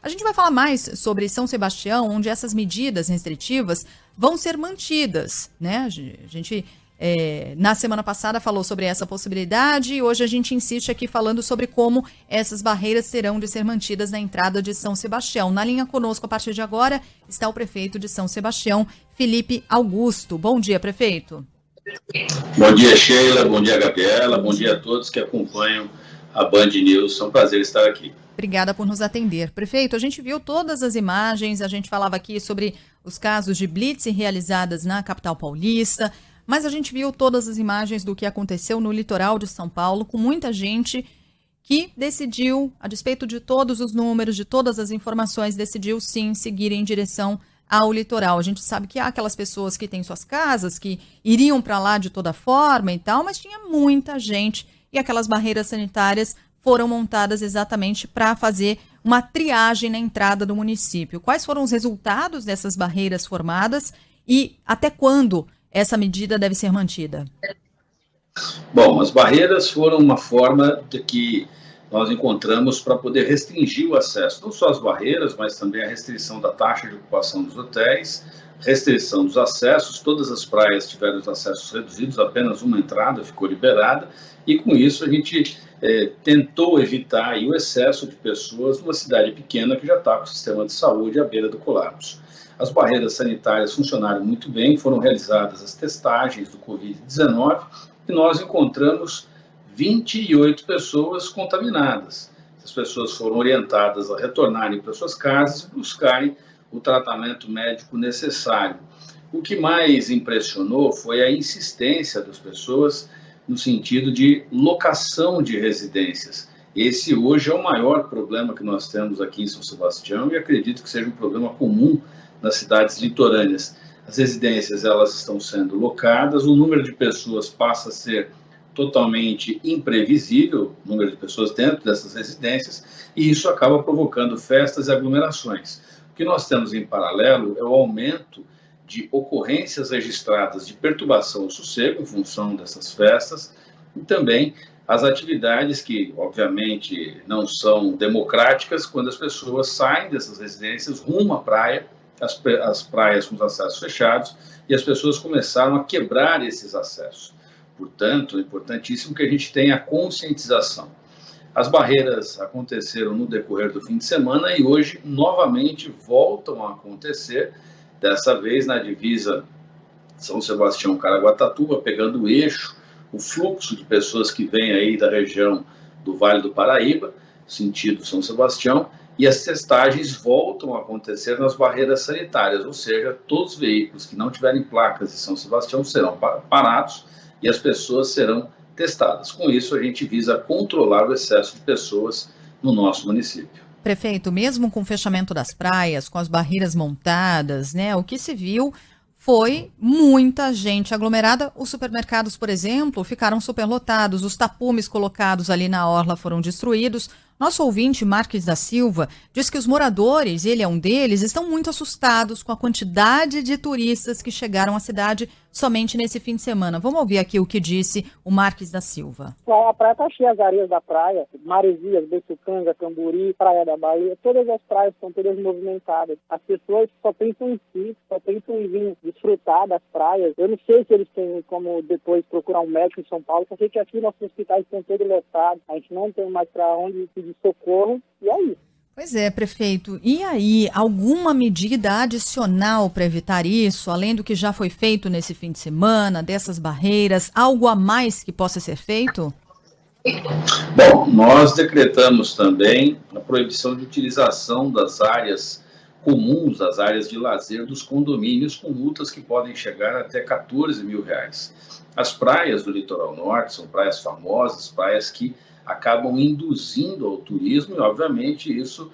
A gente vai falar mais sobre São Sebastião, onde essas medidas restritivas vão ser mantidas, né? A gente, na semana passada, falou sobre essa possibilidade e hoje a gente insiste aqui falando sobre como essas barreiras terão de ser mantidas na entrada de São Sebastião. Na linha conosco, a partir de agora, está o prefeito de São Sebastião, Felipe Augusto. Bom dia, prefeito. Bom dia, Sheila. Bom dia, Gabriela. Bom dia a todos que acompanham a Band News. É um prazer estar aqui. Obrigada por nos atender. Prefeito, a gente viu todas as imagens, a gente falava aqui sobre os casos de blitz realizadas na capital paulista, mas a gente viu todas as imagens do que aconteceu no litoral de São Paulo, com muita gente que decidiu, a despeito de todos os números, de todas as informações, decidiu sim seguir em direção ao litoral. A gente sabe que há aquelas pessoas que têm suas casas, que iriam para lá de toda forma e tal, mas tinha muita gente e aquelas barreiras sanitárias foram montadas exatamente para fazer uma triagem na entrada do município. Quais foram os resultados dessas barreiras formadas e até quando essa medida deve ser mantida? Bom, as barreiras foram uma forma de que nós encontramos para poder restringir o acesso, não só as barreiras, mas também a restrição da taxa de ocupação dos hotéis, restrição dos acessos. Todas as praias tiveram os acessos reduzidos, apenas uma entrada ficou liberada, e com isso a gente tentou evitar aí o excesso de pessoas numa cidade pequena que já está com o sistema de saúde à beira do colapso. As barreiras sanitárias funcionaram muito bem, foram realizadas as testagens do Covid-19 e nós encontramos 28 pessoas contaminadas. As pessoas foram orientadas a retornarem para suas casas e buscarem o tratamento médico necessário. O que mais impressionou foi a insistência das pessoas no sentido de locação de residências. Esse hoje é o maior problema que nós temos aqui em São Sebastião e acredito que seja um problema comum nas cidades litorâneas. As residências elas estão sendo locadas, o número de pessoas passa a ser totalmente imprevisível, o número de pessoas dentro dessas residências, e isso acaba provocando festas e aglomerações. O que nós temos em paralelo é o aumento de ocorrências registradas de perturbação ao sossego em função dessas festas e também as atividades que, obviamente, não são democráticas quando as pessoas saem dessas residências rumo à praia, as praias com os acessos fechados, e as pessoas começaram a quebrar esses acessos. Portanto, é importantíssimo que a gente tenha a conscientização. As barreiras aconteceram no decorrer do fim de semana e hoje novamente voltam a acontecer, dessa vez na divisa São Sebastião-Caraguatatuba, pegando o eixo, o fluxo de pessoas que vêm aí da região do Vale do Paraíba, sentido São Sebastião, e as testagens voltam a acontecer nas barreiras sanitárias, ou seja, todos os veículos que não tiverem placas de São Sebastião serão parados e as pessoas serão testadas. Com isso, a gente visa controlar o excesso de pessoas no nosso município. Prefeito, mesmo com o fechamento das praias, com as barreiras montadas, né, o que se viu foi muita gente aglomerada. Os supermercados, por exemplo, ficaram superlotados, os tapumes colocados ali na orla foram destruídos. Nosso ouvinte, Marques da Silva, diz que os moradores, ele é um deles, estão muito assustados com a quantidade de turistas que chegaram à cidade somente nesse fim de semana. Vamos ouvir aqui o que disse o Marques da Silva. A praia está cheia, as areias da praia, Maresias, Botucanga, Camburi, Praia da Bahia, todas as praias estão todas movimentadas. As pessoas só pensam em si, só pensam em vir desfrutar das praias. Eu não sei se eles têm como depois procurar um médico em São Paulo, só sei que aqui nossos hospitais estão todos lotados, a gente não tem mais para onde pedir socorro, e é isso. Pois é, prefeito. E aí, alguma medida adicional para evitar isso, além do que já foi feito nesse fim de semana, dessas barreiras, algo a mais que possa ser feito? Bom, nós decretamos também a proibição de utilização das áreas comuns, das áreas de lazer dos condomínios, com multas que podem chegar até R$14 mil. As praias do litoral norte são praias famosas, praias que acabam induzindo ao turismo e, obviamente, isso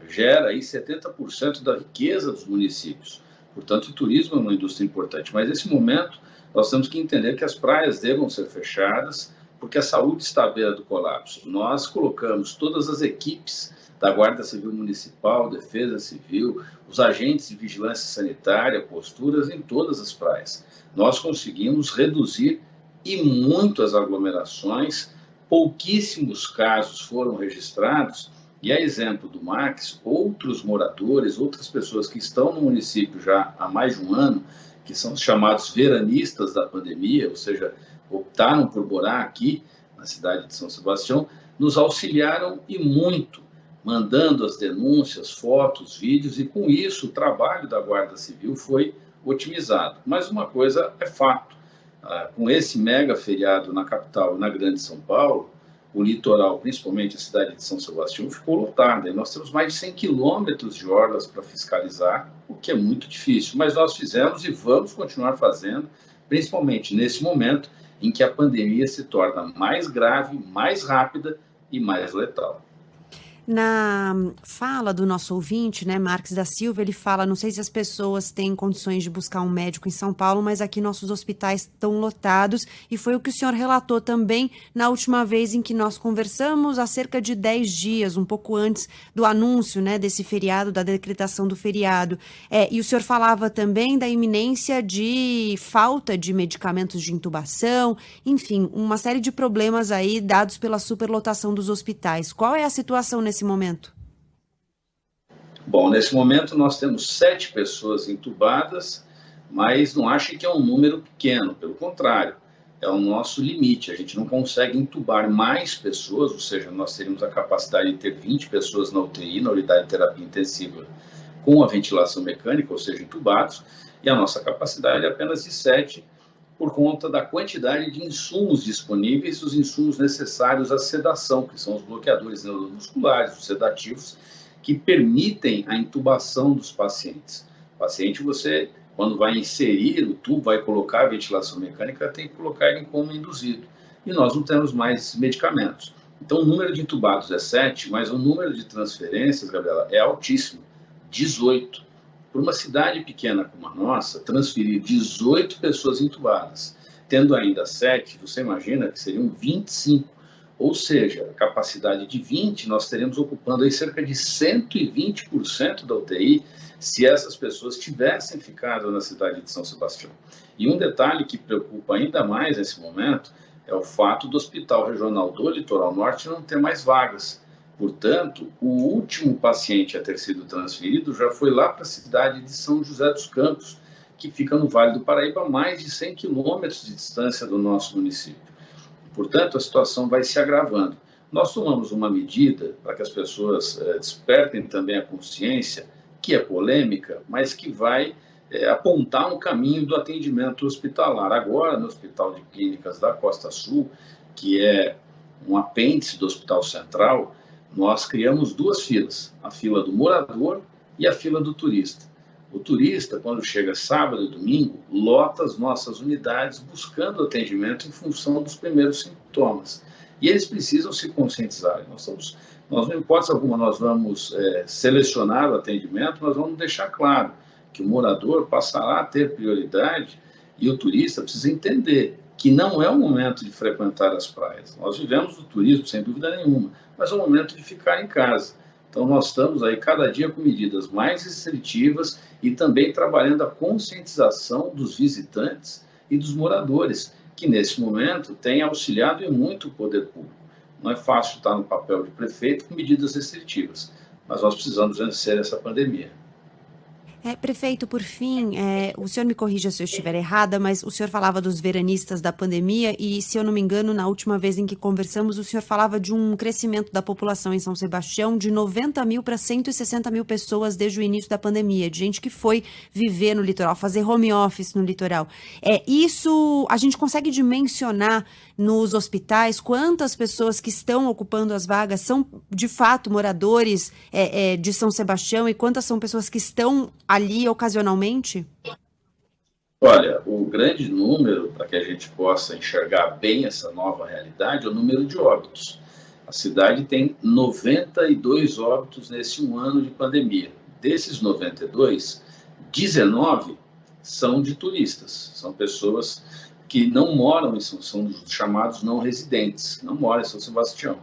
gera aí 70% da riqueza dos municípios. Portanto, o turismo é uma indústria importante. Mas, nesse momento, nós temos que entender que as praias devam ser fechadas porque a saúde está à beira do colapso. Nós colocamos todas as equipes da Guarda Civil Municipal, Defesa Civil, os agentes de vigilância sanitária, posturas em todas as praias. Nós conseguimos reduzir e muito as aglomerações. Pouquíssimos casos foram registrados E a exemplo do Max, outros moradores, outras pessoas que estão no município já há mais de um ano, que são os chamados veranistas da pandemia, ou seja, optaram por morar aqui na cidade de São Sebastião, nos auxiliaram e muito, mandando as denúncias, fotos, vídeos, e com isso o trabalho da Guarda Civil foi otimizado. Mas uma coisa é fato, com esse mega feriado na capital e na grande São Paulo, o litoral, principalmente a cidade de São Sebastião, ficou lotada. E nós temos mais de 100 quilômetros de orlas para fiscalizar, o que é muito difícil. Mas nós fizemos e vamos continuar fazendo, principalmente nesse momento em que a pandemia se torna mais grave, mais rápida e mais letal. Na fala do nosso ouvinte, né, Marques da Silva, ele fala, não sei se as pessoas têm condições de buscar um médico em São Paulo, mas aqui nossos hospitais estão lotados, e foi o que o senhor relatou também na última vez em que nós conversamos, há cerca de 10 dias, um pouco antes do anúncio, né, desse feriado, da decretação do feriado. E o senhor falava também da iminência de falta de medicamentos de intubação, enfim, uma série de problemas aí dados pela superlotação dos hospitais. Qual é a situação nesse momento? Bom, nesse momento nós temos 7 pessoas entubadas, mas não achem que é um número pequeno, pelo contrário, é o nosso limite. A gente não consegue entubar mais pessoas, ou seja, nós teríamos a capacidade de ter 20 pessoas na UTI, na unidade de terapia intensiva, com a ventilação mecânica, ou seja, entubados, e a nossa capacidade é apenas de 7, por conta da quantidade de insumos disponíveis, os insumos necessários à sedação, que são os bloqueadores neuromusculares, os sedativos, que permitem a intubação dos pacientes. O paciente, você, quando vai inserir o tubo, vai colocar a ventilação mecânica, tem que colocar ele em coma induzido. E nós não temos mais medicamentos. Então, o número de intubados é 7, mas o número de transferências, Gabriela, é altíssimo, 18. Para uma cidade pequena como a nossa, transferir 18 pessoas entubadas, tendo ainda 7, você imagina que seriam 25, ou seja, a capacidade de 20, nós teremos ocupando aí cerca de 120% da UTI, se essas pessoas tivessem ficado na cidade de São Sebastião. E um detalhe que preocupa ainda mais nesse momento é o fato do Hospital Regional do Litoral Norte não ter mais vagas. Portanto, o último paciente a ter sido transferido já foi lá para a cidade de São José dos Campos, que fica no Vale do Paraíba, a mais de 100 quilômetros de distância do nosso município. Portanto, a situação vai se agravando. Nós tomamos uma medida para que as pessoas despertem também a consciência, que é polêmica, mas que vai apontar um caminho do atendimento hospitalar. Agora, no Hospital de Clínicas da Costa Sul, que é um apêndice do Hospital Central, nós criamos 2 filas, a fila do morador e a fila do turista. O turista, quando chega sábado e domingo, lota as nossas unidades buscando atendimento em função dos primeiros sintomas. E eles precisam se conscientizar. Nós não hipótese alguma, nós vamos selecionar o atendimento, nós vamos deixar claro que o morador passará a ter prioridade e o turista precisa entender que não é o momento de frequentar as praias. Nós vivemos do turismo, sem dúvida nenhuma, mas é o momento de ficar em casa. Então, nós estamos aí cada dia com medidas mais restritivas e também trabalhando a conscientização dos visitantes e dos moradores, que nesse momento têm auxiliado e muito o poder público. Não é fácil estar no papel de prefeito com medidas restritivas, mas nós precisamos vencer essa pandemia. Prefeito, por fim, o senhor me corrija se eu estiver errada, mas o senhor falava dos veranistas da pandemia e, se eu não me engano, na última vez em que conversamos, o senhor falava de um crescimento da população em São Sebastião de 90 mil para 160 mil pessoas desde o início da pandemia, de gente que foi viver no litoral, fazer home office no litoral. Isso a gente consegue dimensionar nos hospitais quantas pessoas que estão ocupando as vagas são, de fato, moradores de São Sebastião e quantas são pessoas que estão ali ocasionalmente? Olha, o grande número, para que a gente possa enxergar bem essa nova realidade, é o número de óbitos. A cidade tem 92 óbitos nesse 1 ano de pandemia. Desses 92, 19 são de turistas, são pessoas que não moram, são os chamados não residentes, não moram em São Sebastião.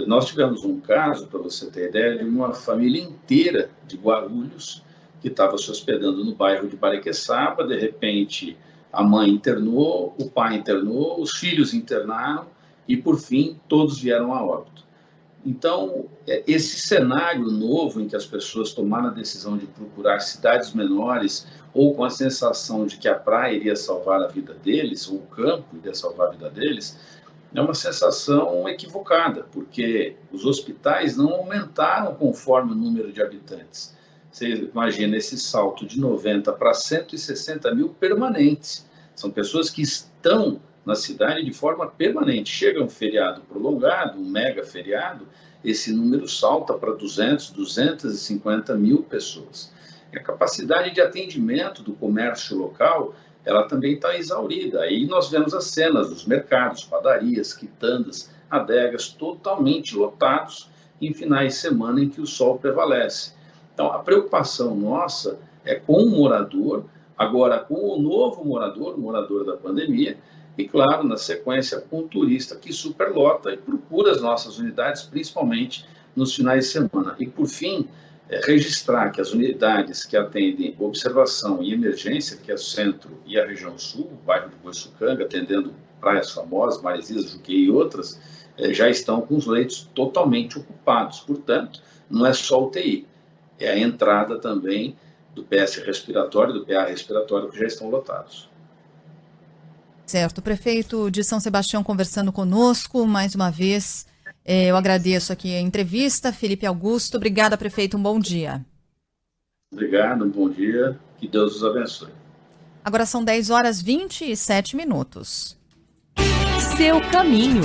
Nós tivemos um caso, para você ter ideia, de uma família inteira de Guarulhos que estava se hospedando no bairro de Bariqueçaba. De repente, a mãe internou, o pai internou, os filhos internaram e, por fim, todos vieram a óbito. Então, esse cenário novo em que as pessoas tomaram a decisão de procurar cidades menores ou com a sensação de que a praia iria salvar a vida deles, ou o campo iria salvar a vida deles, é uma sensação equivocada, porque os hospitais não aumentaram conforme o número de habitantes. Você imagina esse salto de 90 para 160 mil permanentes. São pessoas que estão na cidade de forma permanente. Chega um feriado prolongado, um mega feriado, esse número salta para 250 mil pessoas. E a capacidade de atendimento do comércio local, ela também está exaurida. Aí nós vemos as cenas dos mercados, padarias, quitandas, adegas totalmente lotados em finais de semana em que o sol prevalece. Então, a preocupação nossa é com o morador, agora com o novo morador, o morador da pandemia, e, claro, na sequência, com o turista que superlota e procura as nossas unidades, principalmente nos finais de semana. E, por fim, registrar que as unidades que atendem observação e emergência, que é o centro e a região sul, o bairro de Boiçucanga, atendendo praias famosas, Maresias, Juqueí e outras, já estão com os leitos totalmente ocupados. Portanto, não é só UTI, é a entrada também do PS respiratório, do PA respiratório, que já estão lotados. Certo, o prefeito de São Sebastião conversando conosco mais uma vez. Eu agradeço aqui a entrevista. Felipe Augusto, obrigada, prefeito, um bom dia. Obrigado, um bom dia, que Deus os abençoe. Agora são 10h27. Seu caminho.